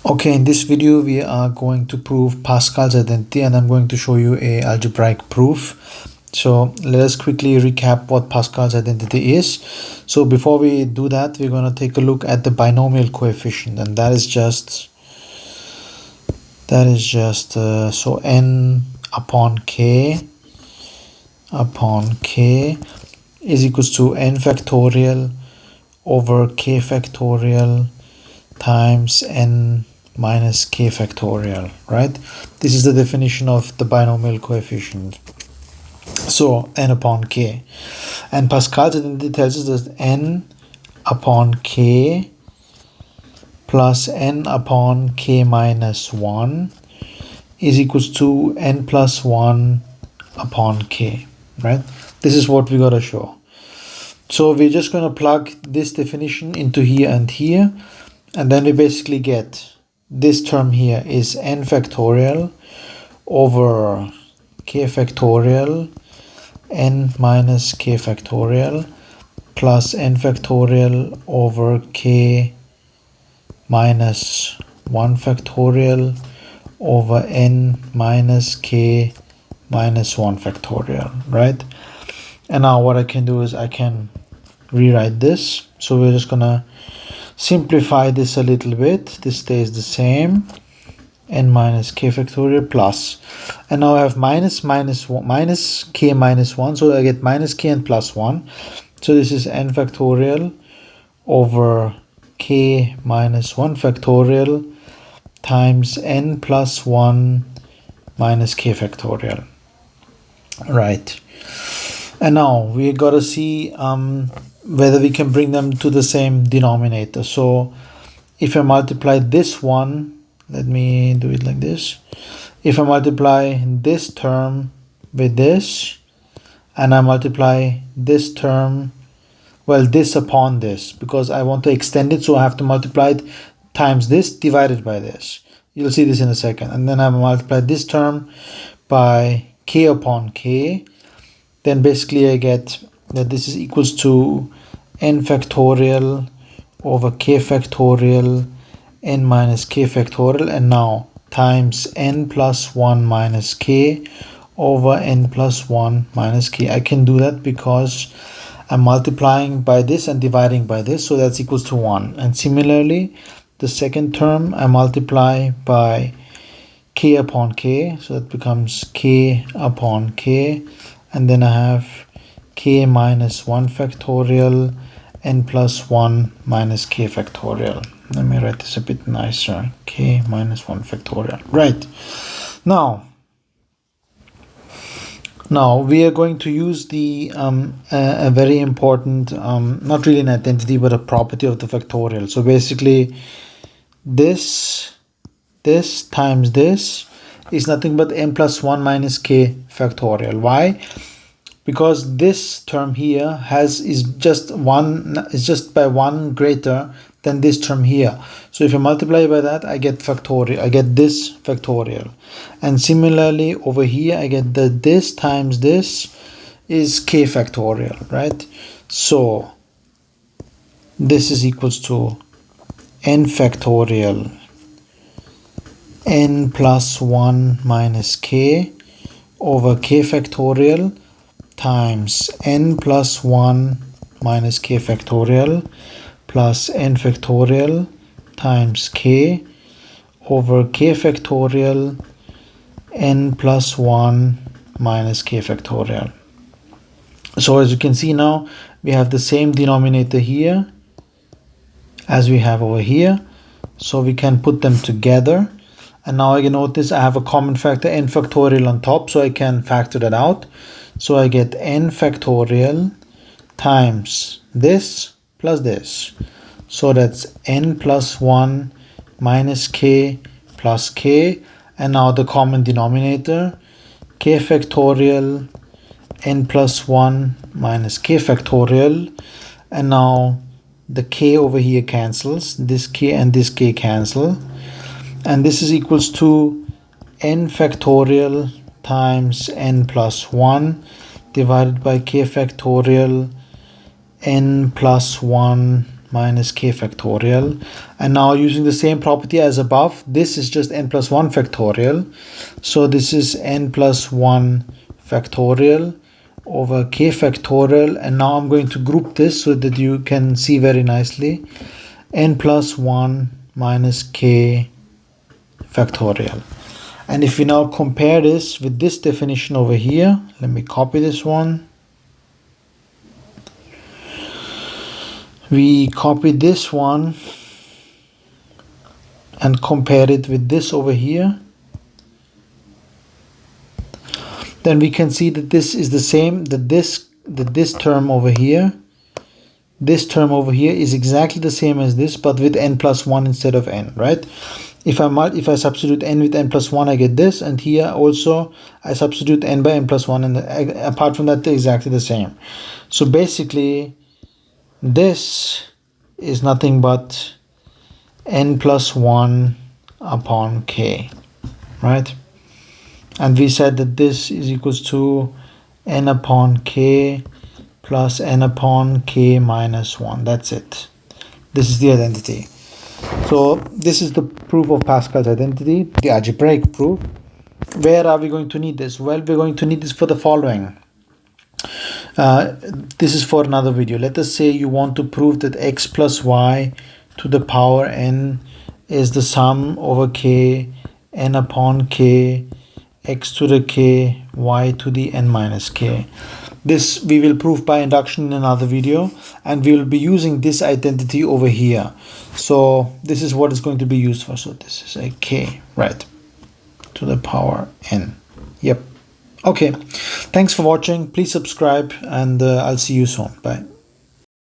Okay, in this video we are going to prove Pascal's identity, and I'm going to show you a algebraic proof. So let us quickly recap what Pascal's identity is. So before we do that, we're going to take a look at the binomial coefficient, and that is just so n upon k is equals to n factorial over k factorial times n minus k factorial, right? This is the definition of the binomial coefficient. So n upon k, and Pascal's identity tells us that n upon k plus n upon k minus 1 is equals to n plus 1 upon k, right? This is what we got to show. So we're just going to plug this definition into here and here, and then we basically get this term here is n factorial over k factorial n minus k factorial plus n factorial over k minus 1 factorial over n minus k minus 1 factorial, right? And now what I can do is I can rewrite this. So we're just gonna simplify this a little bit. This stays the same, n minus k factorial plus, and now I have minus k minus 1, so I get minus k and plus 1. So this is n factorial over k minus 1 factorial times n plus 1 minus k factorial, right? And now we got to see whether we can bring them to the same denominator. So if I multiply this one, let me do it like this. If I multiply this term with this, and I multiply this term, well, this upon this, because I want to extend it, so I have to multiply it times this divided by this. You'll see this in a second. And then I multiply this term by k upon k. Then basically I get that this is equals to n factorial over k factorial n minus k factorial, and now times n plus 1 minus k over n plus 1 minus k. I can do that because I'm multiplying by this and dividing by this, so that's equals to 1. And similarly, the second term I multiply by k upon k, so that becomes k upon k, and then I have k minus 1 factorial n plus 1 minus k factorial. Let me write this a bit nicer. K minus 1 factorial. Right. Now we are going to use the a very important, not really an identity, but a property of the factorial. So basically this times this is nothing but n plus 1 minus k factorial. Why? Because this term here is just by 1 greater than this term here. So if I multiply by that, I get factorial. I get this factorial. And similarly over here, I get that this times this is k factorial, right? So this is equals to n factorial n plus 1 minus k over k factorial times n plus 1 minus k factorial plus n factorial times k over k factorial n plus 1 minus k factorial. So as you can see now, we have the same denominator here as we have over here, so we can put them together. And now I can notice I have a common factor n factorial on top, so I can factor that out. So I get n factorial times this plus this. So that's n plus 1 minus k plus k. And now the common denominator, k factorial n plus 1 minus k factorial. And now the k over here cancels. This k and this k cancel. And this is equals to n factorial times n plus 1 divided by k factorial n plus 1 minus k factorial. And now using the same property as above, this is just n plus 1 factorial. So this is n plus 1 factorial over k factorial. And now I'm going to group this so that you can see very nicely. N plus 1 minus k factorial. And if we now compare this with this definition over here, let me copy this one. We copy this one and compare it with this over here. Then we can see that this is the same, that this term over here, this term over here is exactly the same as this, but with n plus 1 instead of n, right? If I substitute n with n plus 1, I get this, and here also I substitute n by n plus 1, and apart from that, they're exactly the same. So basically, this is nothing but n plus 1 upon k, right? And we said that this is equals to n upon k plus n upon k minus 1. That's it. This is the identity. So this is the proof of Pascal's identity, the algebraic proof. Where are we going to need this? Well, we're going to need this for the following. This is for another video. Let us say you want to prove that x plus y to the power n is the sum over k, n upon k, x to the k, y to the n minus k. This we will prove by induction in another video, and we will be using this identity over here. So this is what it's going to be used for. So this is a k, right, to the power n. Yep. Okay. Thanks for watching. Please subscribe, and I'll see you soon. Bye.